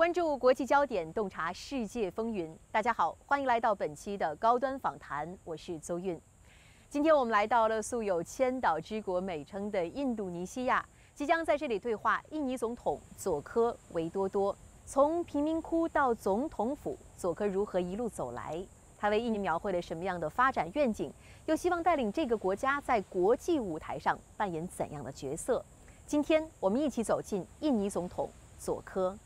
关注国际焦点，洞察世界风云。大家好，欢迎来到本期的高端访谈，我是邹韵。今天我们来到了素有千岛之国美称的印度尼西亚，即将在这里对话印尼总统佐科维多多。从贫民窟到总统府，佐科如何一路走来？他为印尼描绘了什么样的发展愿景？又希望带领这个国家在国际舞台上扮演怎样的角色？今天我们一起走进印尼总统佐科。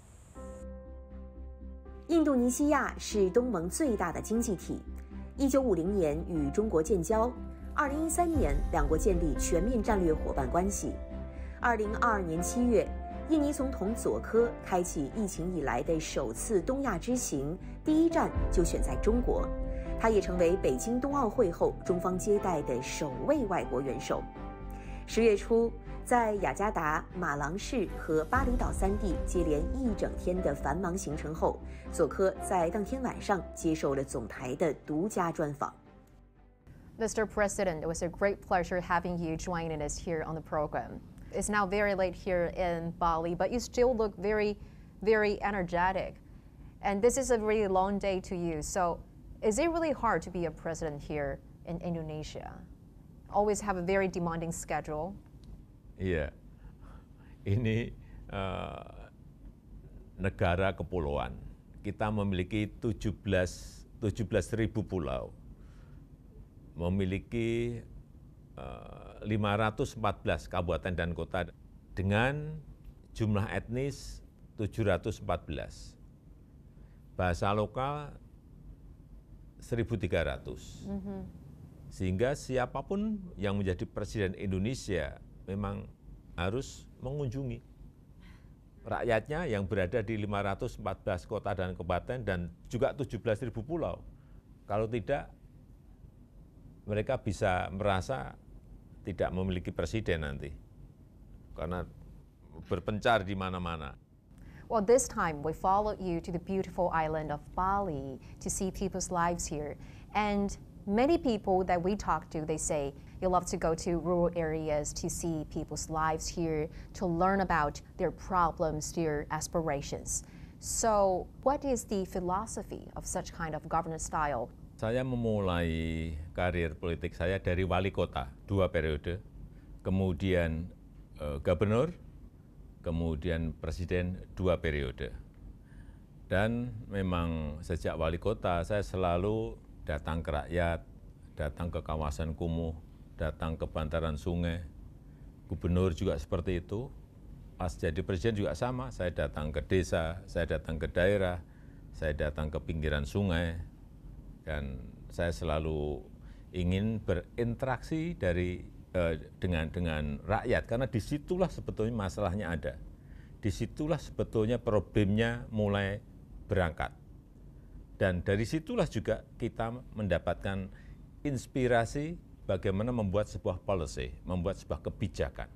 印度尼西亚是东盟最大的经济体，1950年与中国建交，2013年两国建立全面战略伙伴关系。2022年7月，印尼总统佐科开启疫情以来的首次东亚之行，第一站就选在中国。他也成为北京冬奥会后中方接待的首位外国元首。10月初，在雅加达、马郎市和巴厘岛3地接连一整天的繁忙行程后，佐科在当天晚上接受了总台的独家专访。Mr. President, it was a great pleasure having you joining us here on the program. It's now very late here in Bali, but you still look very, very energetic. And this is a really long day to you. So is it really hard to be a president here in Indonesia? Always have a very demanding schedule. Iya, ini negara kepulauan. Kita memiliki 17.000 pulau, memiliki 514 kabupaten dan kota dengan jumlah etnis 714. Bahasa lokal 1.300. Sehingga siapapun yang menjadi presiden Indonesia memang harus mengunjungi rakyatnya yang berada di 514 kota dan kabupaten dan juga 17.000 pulau. Kalau tidak, mereka bisa merasa tidak memiliki presiden nanti, karena berpencar di mana-mana. Well, this time we followed you to the beautiful island of Bali to see people's lives here. And many people that we talk to, they say you love to go to rural areas to see people's lives here, to learn about their problems, their aspirations. So what is the philosophy of such kind of governance style? Saya memulai karir politik saya dari wali kota 2 periode, kemudian gubernur, kemudian presiden 2 periode. Dan memang sejak wali kota saya selalu datang ke rakyat, datang ke kawasan kumuh, datang ke bantaran sungai. Gubernur juga seperti itu. Pas jadi presiden juga sama, saya datang ke desa, saya datang ke daerah, saya datang ke pinggiran sungai. Dan saya selalu ingin berinteraksi dengan rakyat, karena disitulah sebetulnya masalahnya ada. Disitulah sebetulnya problemnya mulai berangkat. Dan dari situlah juga kita mendapatkan inspirasi bagaimana membuat sebuah policy, membuat sebuah kebijakan.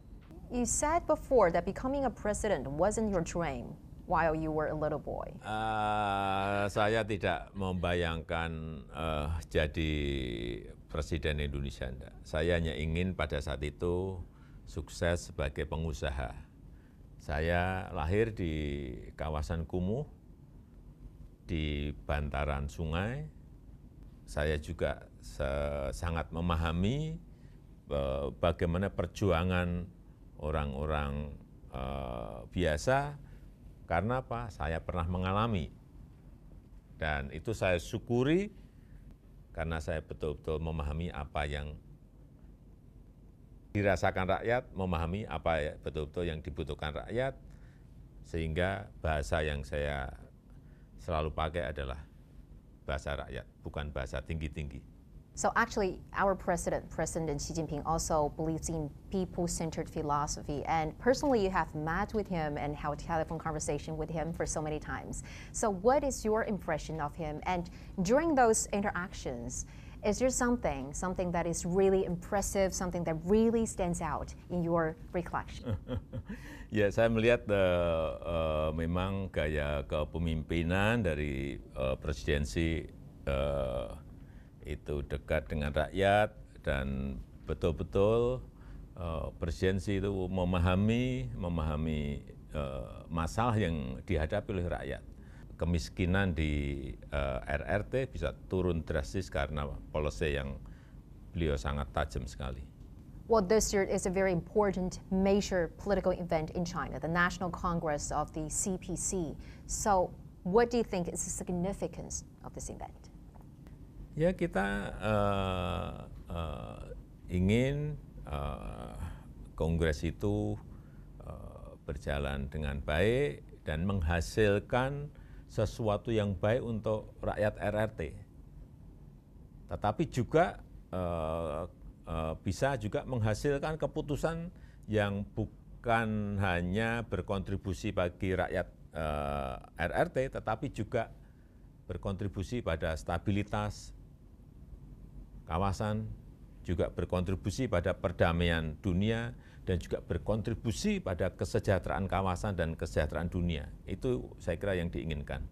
You said before that becoming a president wasn't your dream while you were a little boy. Saya tidak membayangkan jadi presiden Indonesia. Enggak. Saya hanya ingin pada saat itu sukses sebagai pengusaha. Saya lahir di kawasan kumuh, di bantaran sungai. Saya juga sangat memahami bagaimana perjuangan orang-orang biasa. Karena apa? Saya pernah mengalami, dan itu saya syukuri karena saya betul-betul memahami apa yang dirasakan rakyat, memahami apa betul-betul yang dibutuhkan rakyat, sehingga bahasa yang saya selalu pakai adalah bahasa rakyat, bukan bahasa tinggi-tinggi. So actually, our President Xi Jinping, also believes in people-centered philosophy. And personally, you have met with him and held a telephone conversation with him for so many times. So what is your impression of him? And during those interactions, is there something that is really impressive, something that really stands out in your recollection? Ya, saya melihat memang gaya kepemimpinan dari presidensi itu dekat dengan rakyat, dan betul-betul presidensi itu memahami masalah yang dihadapi oleh rakyat. Kemiskinan di RRT bisa turun drastis karena policy yang beliau sangat tajam sekali. Well, this year is a very important major political event in China, the National Congress of the CPC. So, what do you think is the significance of this event? Ya, kita ingin kongres itu berjalan dengan baik dan menghasilkan sesuatu yang baik untuk rakyat RRT. Tetapi juga bisa juga menghasilkan keputusan yang bukan hanya berkontribusi bagi rakyat RRT, tetapi juga berkontribusi pada stabilitas kawasan, juga berkontribusi pada perdamaian dunia, dan juga berkontribusi pada kesejahteraan kawasan dan kesejahteraan dunia. Itu saya kira yang diinginkan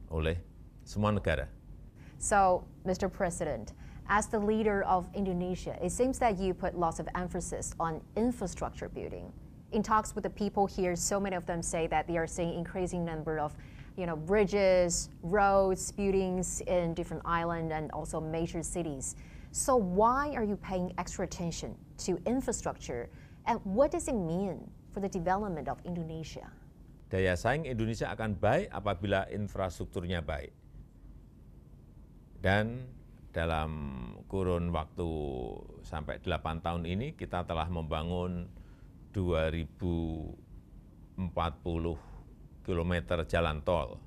oleh semua negara. So, Mr. President, as the leader of Indonesia, it seems that you put lots of emphasis on infrastructure building. In talks with the people here, so many of them say that they are seeing increasing number of bridges, roads, buildings in different islands and also major cities. So why are you paying extra attention to infrastructure, and what does it mean for the development of Indonesia? Daya saing Indonesia akan baik apabila infrastrukturnya baik. Dan dalam kurun waktu sampai 8 tahun ini kita telah membangun 2040 km jalan tol.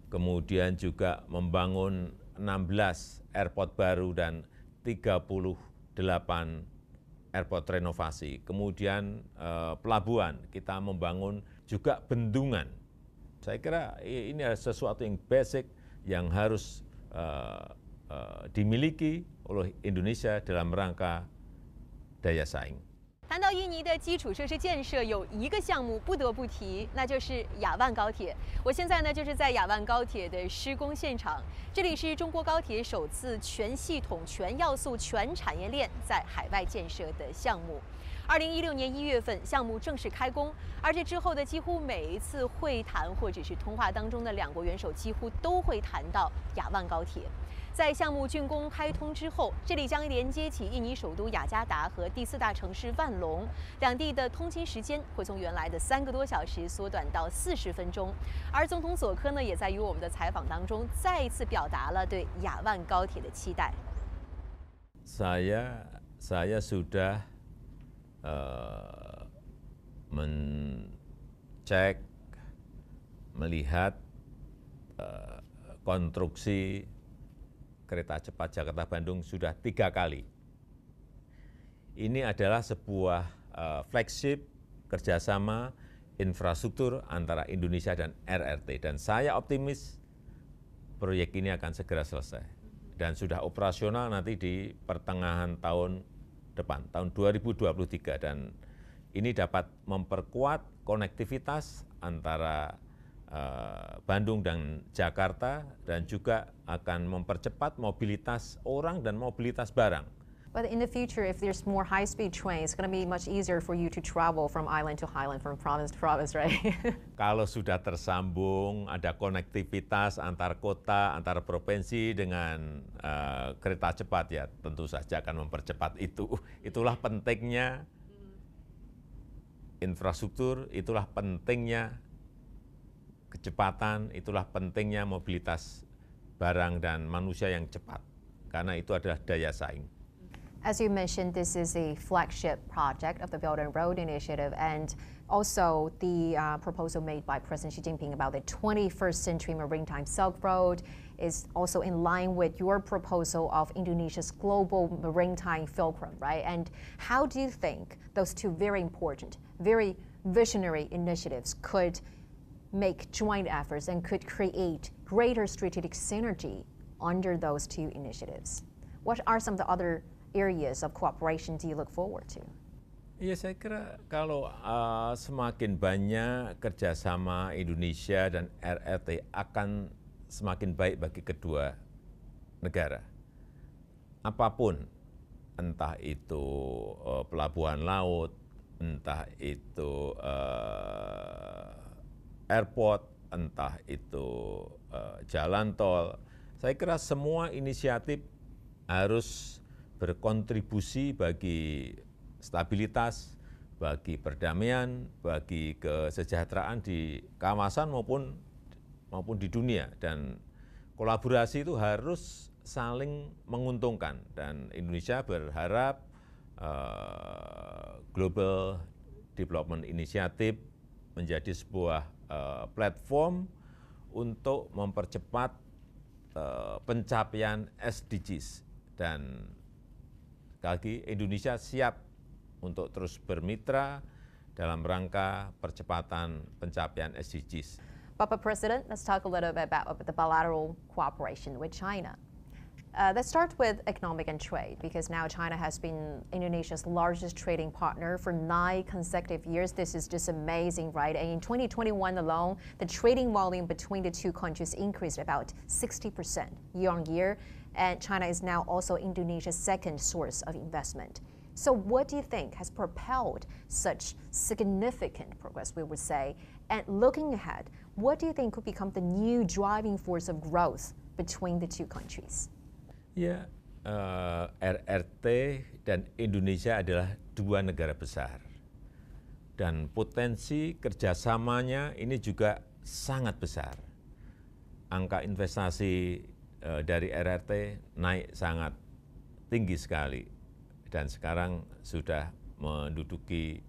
Kemudian juga membangun 16 airport baru dan 38 airport renovasi. Kemudian pelabuhan, kita membangun juga bendungan. Saya kira ini adalah sesuatu yang basic yang harus dimiliki oleh Indonesia dalam rangka daya saing. 谈到印尼的基础设施建设，有一个项目不得不提，那就是雅万高铁。我现在呢就是在雅万高铁的施工现场，这里是中国高铁首次全系统、全要素、全产业链在海外建设的项目。2016年1月份，项目正式开工，而这之后的几乎每一次会谈或者是通话当中的两国元首几乎都会谈到雅万高铁。在项目竣工开通之后，这里将连接起印尼首都雅加达和第4大城市万隆，两地的通勤时间会从原来的3个多小时缩短到40分钟。而总统佐科呢，也在与我们的采访当中再一次表达了对雅万高铁的期待。Saya sudah mencek, melihat konstruksi kereta cepat Jakarta-Bandung sudah 3 kali. Ini adalah sebuah flagship kerjasama infrastruktur antara Indonesia dan RRT. Dan saya optimis proyek ini akan segera selesai. Dan sudah operasional nanti di pertengahan tahun depan, tahun 2023. Dan ini dapat memperkuat konektivitas antara Bandung dan Jakarta, dan juga akan mempercepat mobilitas orang dan mobilitas barang. But in the future, if there's more high-speed trains, it's going to be much easier for you to travel from island to island, from province to province, right? Kalau sudah tersambung, ada konektivitas antar kota, antar provinsi dengan kereta cepat, ya tentu saja akan mempercepat itu. Itulah pentingnya infrastruktur, itulah pentingnya kecepatan, itulah pentingnya mobilitas barang dan manusia yang cepat, karena itu adalah daya saing. As you mentioned, this is a flagship project of the Belt and Road Initiative, and also the proposal made by President Xi Jinping about the 21st Century Maritime Silk Road is also in line with your proposal of Indonesia's global maritime fulcrum, right? And how do you think those two very important, very visionary initiatives could make joint efforts and could create greater strategic synergy under those two initiatives? What are some of the other areas of cooperation do you look forward to? Ya, saya kira kalau semakin banyak kerjasama Indonesia dan RRT akan semakin baik bagi kedua negara. Apapun, entah itu pelabuhan laut, entah itu airport, entah itu jalan tol. Saya kira semua inisiatif harus berkontribusi bagi stabilitas, bagi perdamaian, bagi kesejahteraan di kawasan maupun di dunia. Dan kolaborasi itu harus saling menguntungkan. Dan Indonesia berharap Global Development Initiative menjadi sebuah platform untuk mempercepat pencapaian SDGs. Dan sekali lagi Indonesia siap untuk terus bermitra dalam rangka percepatan pencapaian SDGs. Bapak President, let's talk a little bit about the bilateral cooperation with China. Let's start with economic and trade, because now China has been Indonesia's largest trading partner for 9 consecutive years. This is just amazing, right? And in 2021 alone, the trading volume between the two countries increased about 60% year on year, and China is now also Indonesia's second source of investment. So what do you think has propelled such significant progress, we would say? And looking ahead, what do you think could become the new driving force of growth between the two countries? Ya, RRT dan Indonesia adalah 2 negara besar. Dan potensi kerjasamanya ini juga sangat besar. Angka investasi dari RRT naik sangat tinggi sekali. Dan sekarang sudah menduduki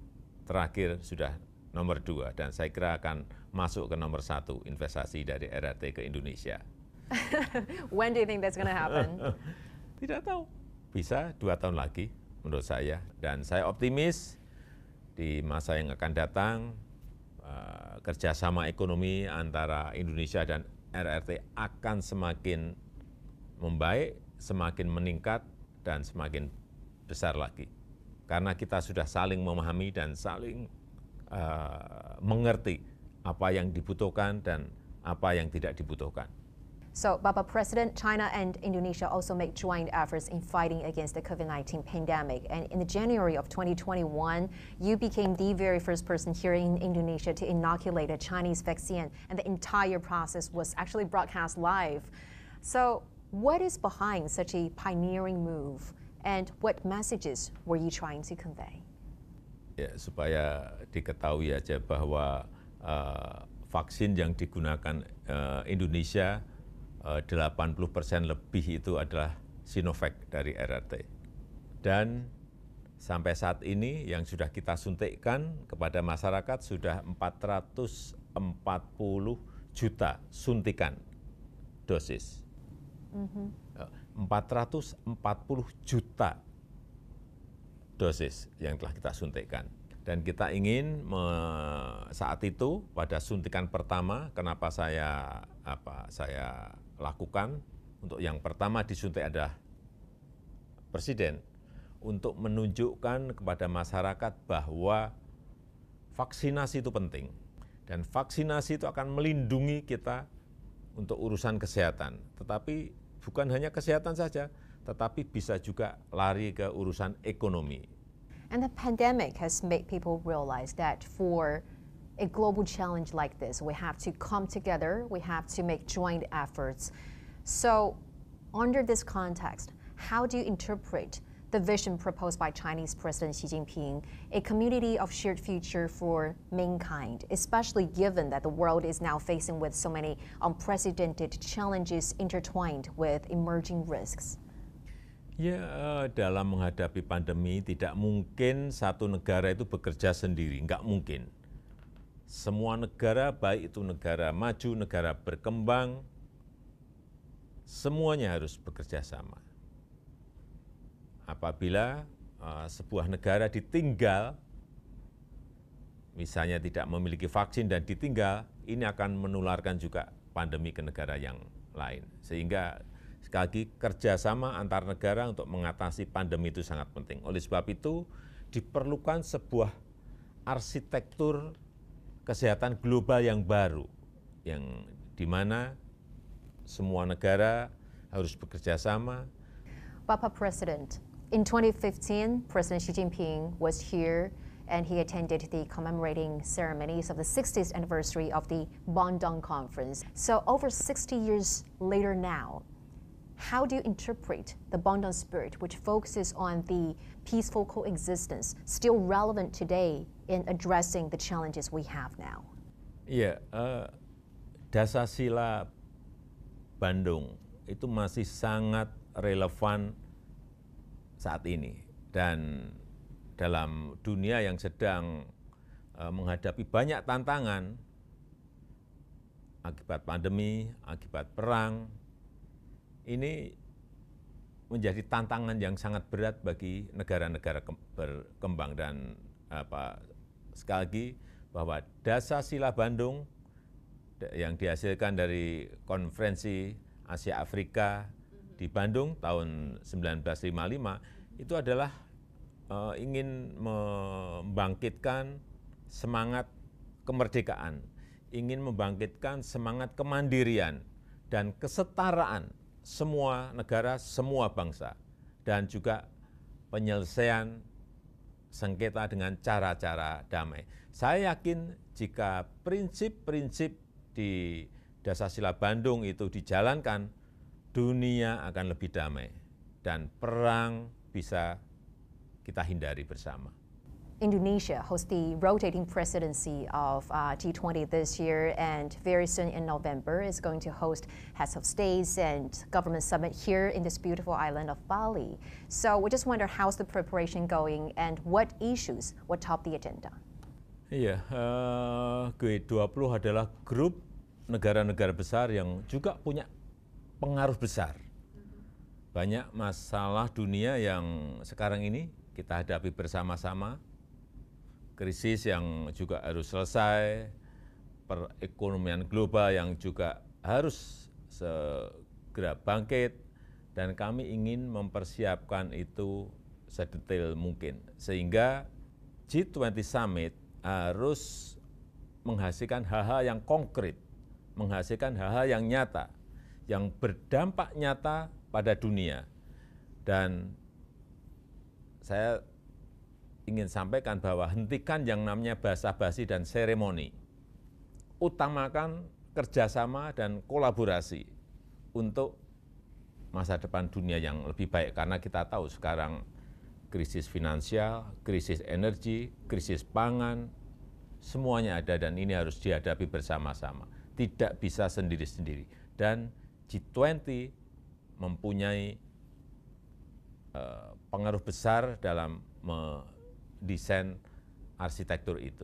terakhir sudah nomor 2. Dan saya kira akan masuk ke nomor 1 investasi dari RRT ke Indonesia. When do you think that's going to happen? Tidak tahu. Bisa 2 tahun lagi menurut saya. Dan saya optimis di masa yang akan datang kerjasama ekonomi antara Indonesia dan RRT akan semakin membaik, semakin meningkat, dan semakin besar lagi. Karena kita sudah saling memahami dan saling mengerti apa yang dibutuhkan dan apa yang tidak dibutuhkan. So, Bapak President, China and Indonesia also make joint efforts in fighting against the COVID-19 pandemic. And in January of 2021, you became the very first person here in Indonesia to inoculate a Chinese vaccine, and the entire process was actually broadcast live. So, what is behind such a pioneering move, and what messages were you trying to convey? Ya, supaya diketahui aja bahwa vaksin yang digunakan Indonesia 80% lebih itu adalah Sinovac dari RRT. Dan sampai saat ini yang sudah kita suntikkan kepada masyarakat sudah 440 juta suntikan dosis. 440 juta dosis yang telah kita suntikkan. Dan kita ingin saat itu pada suntikan pertama, kenapa saya lakukan, untuk yang pertama disuntik adalah Presiden, untuk menunjukkan kepada masyarakat bahwa vaksinasi itu penting. Dan vaksinasi itu akan melindungi kita untuk urusan kesehatan. Tetapi bukan hanya kesehatan saja, tetapi bisa juga lari ke urusan ekonomi. And the pandemic has made people realize that for a global challenge like this, we have to come together, we have to make joint efforts. So, under this context, how do you interpret the vision proposed by Chinese President Xi Jinping, a community of shared future for mankind, especially given that the world is now facing with so many unprecedented challenges intertwined with emerging risks? Ya, dalam menghadapi pandemi tidak mungkin satu negara itu bekerja sendiri, nggak mungkin. Semua negara, baik itu negara maju, negara berkembang, semuanya harus bekerja sama. Apabila sebuah negara ditinggal, misalnya tidak memiliki vaksin dan ditinggal, ini akan menularkan juga pandemi ke negara yang lain. Sehingga sekali lagi kerjasama antar negara untuk mengatasi pandemi itu sangat penting. Oleh sebab itu diperlukan sebuah arsitektur kesehatan global yang baru, yang di mana semua negara harus bekerja sama. Bapak President, in 2015, President Xi Jinping was here and he attended the commemorating ceremonies of the 60th anniversary of the Bandung Conference. So over 60 years later now, how do you interpret the Bandung spirit, which focuses on the peaceful coexistence, still relevant today in addressing the challenges we have now? Iya, Dasasila Bandung itu masih sangat relevan saat ini. Dan dalam dunia yang sedang menghadapi banyak tantangan akibat pandemi, akibat perang, ini menjadi tantangan yang sangat berat bagi negara-negara berkembang. Dan sekali lagi bahwa Dasasila Bandung yang dihasilkan dari konferensi Asia Afrika di Bandung tahun 1955 itu adalah ingin membangkitkan semangat kemerdekaan, ingin membangkitkan semangat kemandirian dan kesetaraan semua negara, semua bangsa, dan juga penyelesaian sengketa dengan cara-cara damai. Saya yakin jika prinsip-prinsip di Dasasila Bandung itu dijalankan, dunia akan lebih damai dan perang bisa kita hindari bersama. Indonesia hosts the rotating presidency of G20 this year, and very soon in November is going to host heads of states and government summit here in this beautiful island of Bali. So we just wonder how's the preparation going and what issues would top the agenda? Iya, G20 adalah grup negara-negara besar yang juga punya pengaruh besar. Banyak masalah dunia yang sekarang ini kita hadapi bersama-sama. Krisis yang juga harus selesai, perekonomian global yang juga harus segera bangkit, dan kami ingin mempersiapkan itu sedetail mungkin. Sehingga G20 Summit harus menghasilkan hal-hal yang konkret, menghasilkan hal-hal yang nyata, yang berdampak nyata pada dunia. Dan saya ingin sampaikan bahwa hentikan yang namanya basa-basi dan seremoni. Utamakan kerjasama dan kolaborasi untuk masa depan dunia yang lebih baik. Karena kita tahu sekarang krisis finansial, krisis energi, krisis pangan, semuanya ada dan ini harus dihadapi bersama-sama. Tidak bisa sendiri-sendiri. Dan G20 mempunyai pengaruh besar dalam desain arsitektur itu.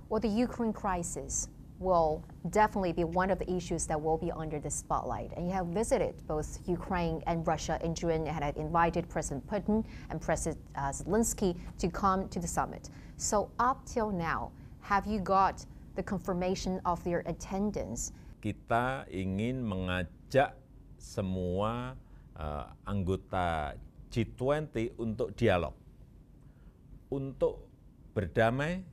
Well, the Ukraine crisis will definitely be one of the issues that will be under the spotlight. And you have visited both Ukraine and Russia in June and had invited President Putin and President Zelensky to come to the summit. So up till now, have you got the confirmation of their attendance? Kita ingin mengajak semua anggota G20 untuk dialog, untuk berdamai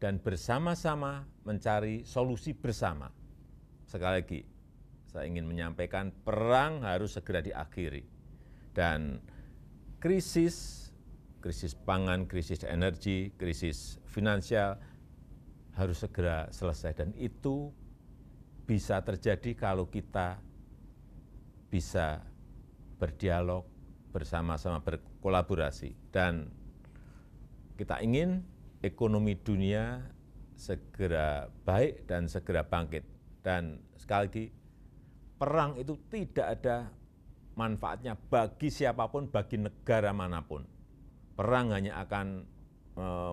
dan bersama-sama mencari solusi bersama. Sekali lagi, saya ingin menyampaikan perang harus segera diakhiri. Dan krisis pangan, krisis energi, krisis finansial harus segera selesai. Dan itu bisa terjadi kalau kita bisa berdialog, bersama-sama berkolaborasi. Dan kita ingin ekonomi dunia segera baik dan segera bangkit. Dan sekali lagi, perang itu tidak ada manfaatnya bagi siapapun, bagi negara manapun. Perang hanya akan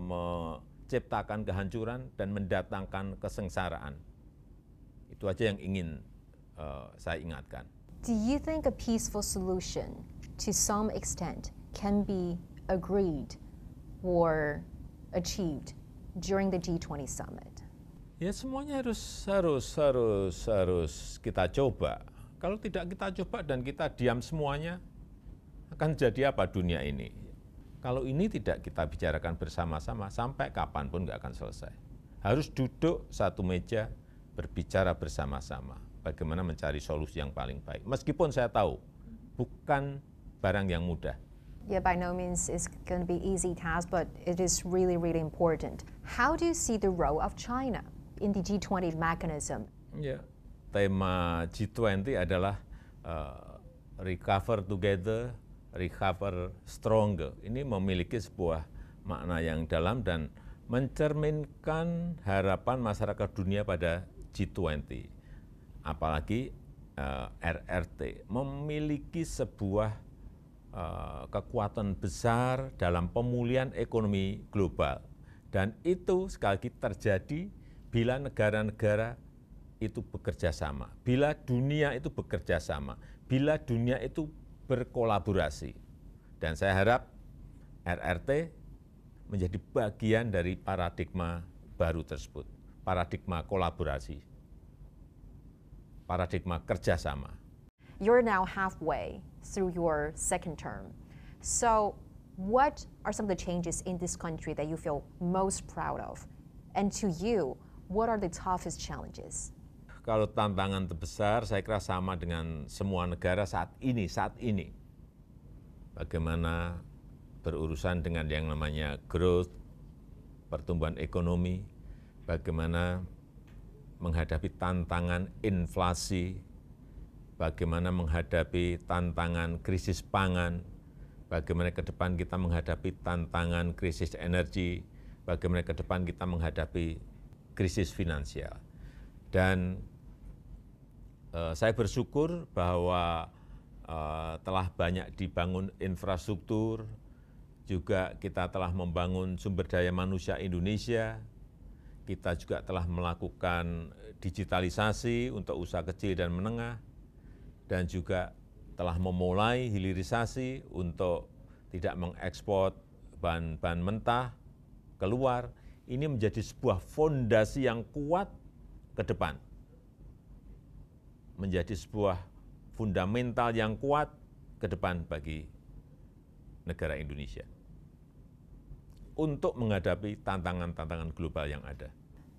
menciptakan kehancuran dan mendatangkan kesengsaraan. Itu aja yang ingin saya ingatkan. Do you think a peaceful solution to some extent can be agreed or achieved during the G20 summit? Ya semuanya harus kita coba. Kalau tidak kita coba dan kita diam semuanya, akan jadi apa dunia ini? Kalau ini tidak kita bicarakan bersama-sama, sampai kapanpun nggak akan selesai. Harus duduk satu meja, berbicara bersama-sama. Bagaimana mencari solusi yang paling baik. Meskipun saya tahu, bukan barang yang mudah. Yeah, by no means it's going to be easy task, but it is really, really important. How do you see the role of China in the G20 mechanism? Ya, tema G20 adalah recover together, recover stronger. Ini memiliki sebuah makna yang dalam dan mencerminkan harapan masyarakat dunia pada G20. Apalagi RRT memiliki sebuah kekuatan besar dalam pemulihan ekonomi global. Dan itu sekali lagi terjadi bila negara-negara itu bekerja sama, bila dunia itu bekerja sama, bila dunia itu berkolaborasi. Dan saya harap RRT menjadi bagian dari paradigma baru tersebut, paradigma kolaborasi, paradigma kerjasama. You're now halfway through your second term. So what are some of the changes in this country that you feel most proud of? And to you, what are the toughest challenges? Kalau tantangan terbesar, saya kira sama dengan semua negara saat ini. Bagaimana berurusan dengan yang namanya growth, pertumbuhan ekonomi, bagaimana menghadapi tantangan inflasi, bagaimana menghadapi tantangan krisis pangan, bagaimana ke depan kita menghadapi tantangan krisis energi, bagaimana ke depan kita menghadapi krisis finansial. Dan saya bersyukur bahwa telah banyak dibangun infrastruktur, juga kita telah membangun sumber daya manusia Indonesia, kita juga telah melakukan digitalisasi untuk usaha kecil dan menengah, dan juga telah memulai hilirisasi untuk tidak mengekspor bahan mentah keluar. Ini menjadi sebuah fondasi yang kuat ke depan, menjadi sebuah fundamental yang kuat ke depan bagi negara Indonesia untuk menghadapi tantangan-tantangan global yang ada.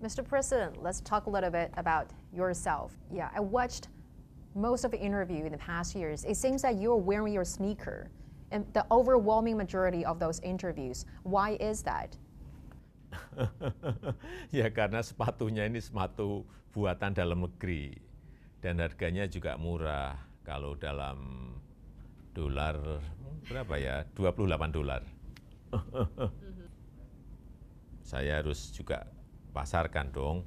Mr. President, let's talk a little bit about yourself. Yeah, I watched most of the interview in the past years. It seems that you're wearing your sneaker in the overwhelming majority of those interviews. Why is that? Ya karena sepatunya ini sepatu buatan dalam negeri dan harganya juga murah. Kalau dalam dolar berapa ya? $28. Saya harus juga pasarkan dong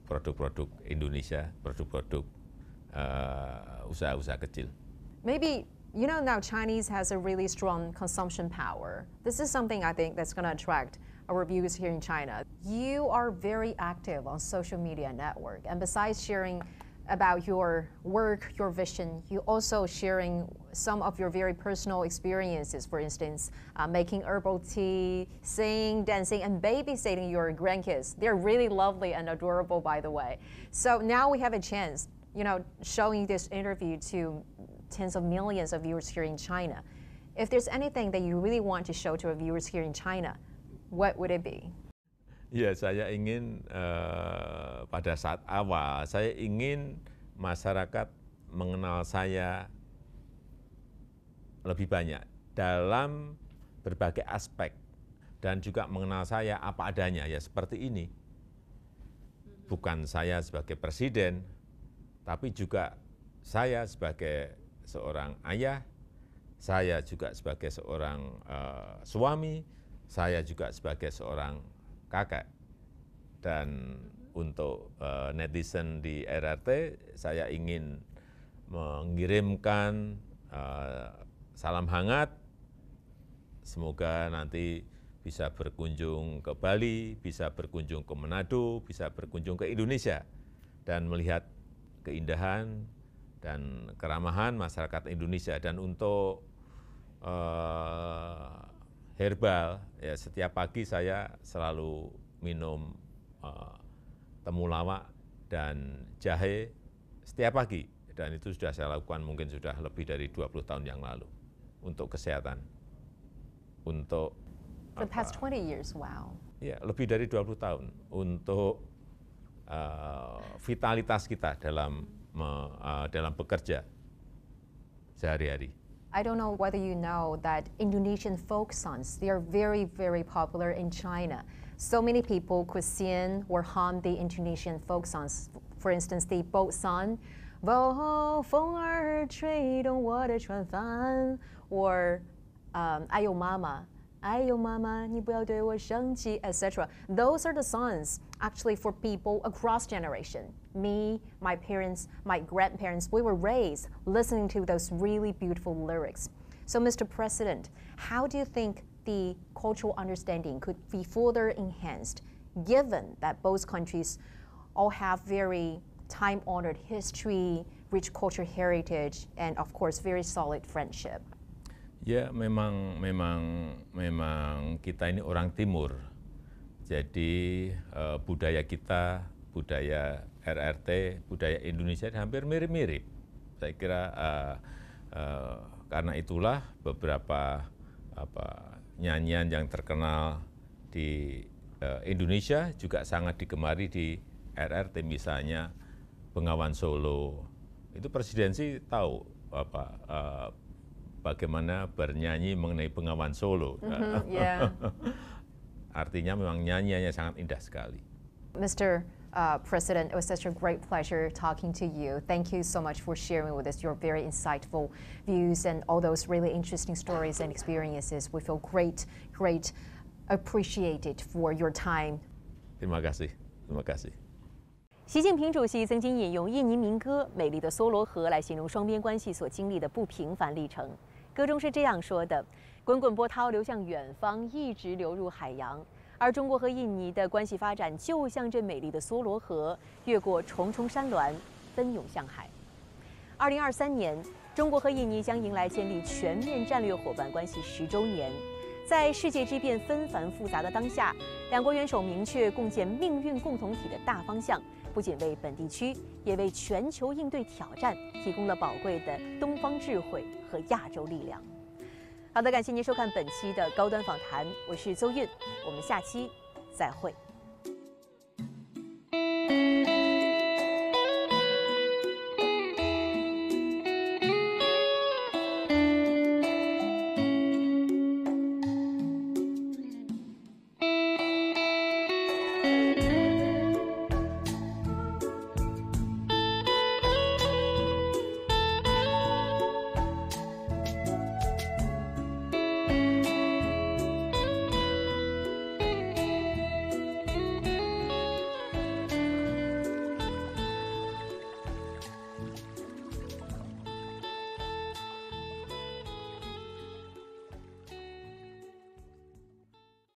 produk-produk Indonesia, produk-produk usaha-usaha kecil. Maybe, you know, now Chinese has a really strong consumption power. This is something I think that's going to attract our viewers here in China. You are very active on social media network, and besides sharing about your work, your vision, you also sharing some of your very personal experiences, for instance, making herbal tea, singing, dancing, and babysitting your grandkids. They're really lovely and adorable, by the way. So now we have a chance, you know, showing this interview to tens of millions of viewers here in China. If there's anything that you really want to show to our viewers here in China, what would it be? Ya, saya ingin pada saat awal, saya ingin masyarakat mengenal saya lebih banyak dalam berbagai aspek dan juga mengenal saya apa adanya, ya seperti ini. Bukan saya sebagai presiden, tapi juga saya sebagai seorang ayah, saya juga sebagai seorang suami, saya juga sebagai seorang kakak. Dan untuk netizen di RRT, saya ingin mengirimkan salam hangat. Semoga nanti bisa berkunjung ke Bali, bisa berkunjung ke Manado, bisa berkunjung ke Indonesia, dan melihat keindahan dan keramahan masyarakat Indonesia. Dan untuk herbal, ya setiap pagi saya selalu minum temulawak dan jahe setiap pagi. Dan itu sudah saya lakukan mungkin sudah lebih dari 20 tahun yang lalu untuk kesehatan. Untuk The past 20 years, wow. Ya, lebih dari 20 tahun untuk vitalitas kita dalam bekerja sehari-hari. I don't know whether you know that Indonesian folk songs, they are very, very popular in China. So many people could sing or hum the Indonesian folk songs. For instance, the boat song, 风儿吹动我的船帆, or 哎呦妈妈 哎呦妈妈你不要对我生气 etc. Those are the songs actually for people across generation. Me, my parents, my grandparents, we were raised listening to those really beautiful lyrics. So Mr. President, how do you think the cultural understanding could be further enhanced given that both countries all have very time-honored history, rich cultural heritage, and of course very solid friendship? Ya, memang kita ini orang Timur. Jadi budaya kita, budaya RRT, budaya Indonesia hampir mirip-mirip. Saya kira karena itulah beberapa nyanyian yang terkenal di Indonesia juga sangat digemari di RRT, misalnya Bengawan Solo. Itu presidensi tahu bagaimana bernyanyi mengenai Bengawan Solo. Yeah. Artinya memang nyanyiannya sangat indah sekali. Mr. President, it was such a great pleasure talking to you. Thank you so much for sharing with us your very insightful views and all those really interesting stories and experiences. We feel great appreciated for your time. Terima kasih. Terima kasih. 习近平主席曾经引用印尼民歌《美丽的梭罗河》来形容双边关系所经历的不平凡历程。歌中是这样说的：“滚滚波涛流向远方，一直流入海洋。”而中国和印尼的关系发展就像这美丽的梭罗河，越过重重山峦，奔涌向海。2023年，中国和印尼将迎来建立全面战略伙伴关系10周年。在世界之变纷繁复杂的当下，两国元首明确共建命运共同体的大方向，不仅为本地区，也为全球应对挑战提供了宝贵的东方智慧和亚洲力量。好的，感谢您收看本期的高端访谈，我是邹韵，我们下期再会。